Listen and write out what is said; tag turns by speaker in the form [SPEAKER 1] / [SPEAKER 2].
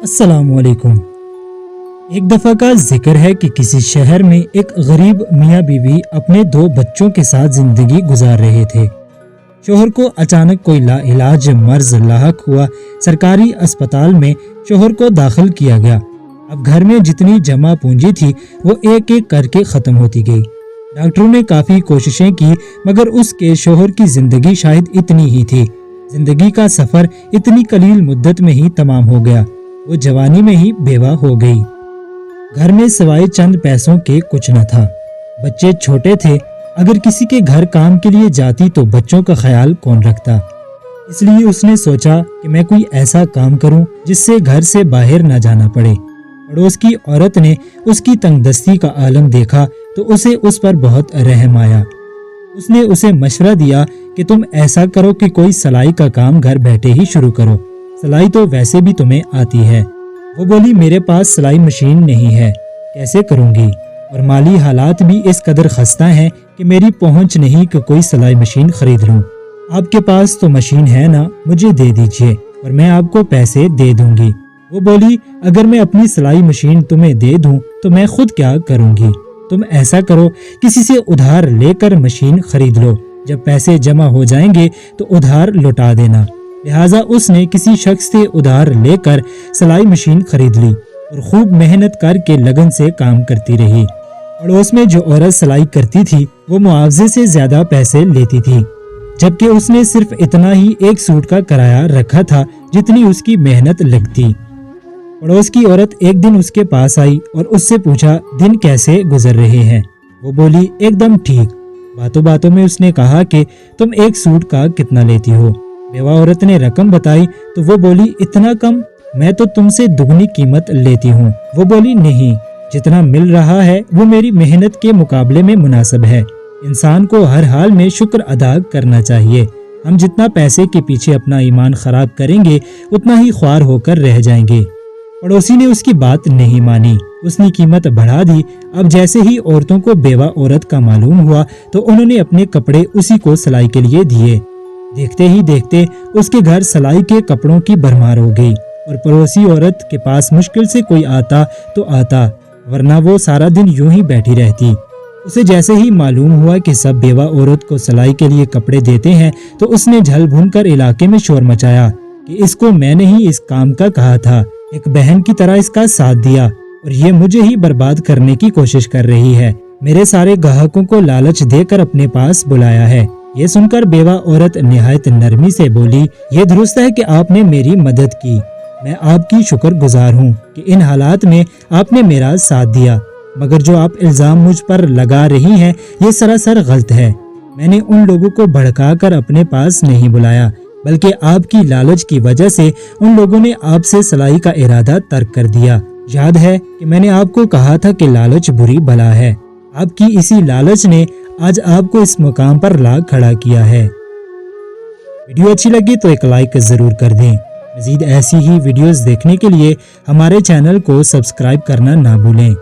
[SPEAKER 1] अस्सलाम वालेकुम। एक दफ़ा का जिक्र है कि किसी शहर में एक गरीब मियाँ बीवी अपने 2 बच्चों के साथ जिंदगी गुजार रहे थे। शोहर को अचानक कोई लाइलाज मर्ज लाहक हुआ। सरकारी अस्पताल में शोहर को दाखिल किया गया। अब घर में जितनी जमा पूंजी थी वो एक एक करके ख़त्म होती गई। डॉक्टरों ने काफ़ी कोशिशें की मगर उसके शोहर की ज़िंदगी शायद इतनी ही थी। जिंदगी का सफ़र इतनी कलील मुद्दत में ही तमाम हो गया। वो जवानी में ही बेवा हो गई। घर में सिवाय चंद पैसों के कुछ न था। बच्चे छोटे थे। अगर किसी के घर काम के लिए जाती तो बच्चों का ख्याल कौन रखता। इसलिए उसने सोचा कि मैं कोई ऐसा काम करूं जिससे घर से बाहर न जाना पड़े। पड़ोस की औरत ने उसकी तंगदस्ती का आलम देखा तो उसे उस पर बहुत रहम आया। उसने उसे मशवरा दिया कि तुम ऐसा करो कि कोई सिलाई का काम घर बैठे ही शुरू करो। सिलाई तो वैसे भी तुम्हें आती है। वो बोली, मेरे पास सिलाई मशीन नहीं है, कैसे करूंगी, और माली हालात भी इस कदर खस्ता हैं कि मेरी पहुंच नहीं कि कोई सिलाई मशीन खरीद लूं। आपके पास तो मशीन है ना, मुझे दे दीजिए और मैं आपको पैसे दे दूंगी। वो बोली, अगर मैं अपनी सिलाई मशीन तुम्हें दे दूं तो मैं खुद क्या करूंगी। तुम ऐसा करो, किसी से उधार लेकर मशीन खरीद लो। जब पैसे जमा हो जाएंगे तो उधार लौटा देना। लिहाजा उसने किसी शख्स से उधार लेकर सिलाई मशीन खरीद ली और खूब मेहनत करके लगन से काम करती रही। पड़ोस में जो औरत सिलाई करती थी वो मुआवजे से ज्यादा पैसे लेती थी, जबकि उसने सिर्फ इतना ही एक सूट का किराया रखा था जितनी उसकी मेहनत लगती। पड़ोस की औरत एक दिन उसके पास आई और उससे पूछा, दिन कैसे गुजर रहे हैं। वो बोली, एकदम ठीक। बातों बातों में उसने कहा कि तुम एक सूट का कितना लेती हो। बेवा औरत ने रकम बताई तो वो बोली, इतना कम, मैं तो तुमसे दुगनी कीमत लेती हूँ। वो बोली, नहीं, जितना मिल रहा है वो मेरी मेहनत के मुकाबले में मुनासिब है। इंसान को हर हाल में शुक्र अदा करना चाहिए। हम जितना पैसे के पीछे अपना ईमान खराब करेंगे उतना ही ख्वार होकर रह जाएंगे। पड़ोसी ने उसकी बात नहीं मानी, उसने कीमत बढ़ा दी। अब जैसे ही औरतों को बेवा औरत का मालूम हुआ तो उन्होंने अपने कपड़े उसी को सिलाई के लिए दिए। देखते ही देखते उसके घर सिलाई के कपड़ों की भरमार हो गई और पड़ोसी औरत के पास मुश्किल से कोई आता तो आता, वरना वो सारा दिन यूं ही बैठी रहती। उसे जैसे ही मालूम हुआ कि सब बेवा औरत को सिलाई के लिए कपड़े देते हैं तो उसने झल भून कर इलाके में शोर मचाया कि इसको मैंने ही इस काम का कहा था, एक बहन की तरह इसका साथ दिया और ये मुझे ही बर्बाद करने की कोशिश कर रही है। मेरे सारे ग्राहकों को लालच देकर अपने पास बुलाया है। ये सुनकर बेवा औरत निहायत नरमी से बोली, ये दुरुस्त है कि आपने मेरी मदद की। मैं आपकी शुक्रगुजार हूँ कि इन हालात में आपने मेरा साथ दिया, मगर जो आप इल्जाम मुझ पर लगा रही हैं ये सरासर गलत है। मैंने उन लोगों को भड़काकर अपने पास नहीं बुलाया, बल्कि आपकी लालच की वजह से उन लोगों ने आपसे सिलाई का इरादा तर्क कर दिया। याद है कि मैंने आपको कहा था कि लालच बुरी बला है। आपकी इसी लालच ने आज आपको इस मुकाम पर ला खड़ा किया है। वीडियो अच्छी लगी तो एक लाइक जरूर कर दें। मजीद ऐसी ही वीडियोस देखने के लिए हमारे चैनल को सब्सक्राइब करना ना भूलें।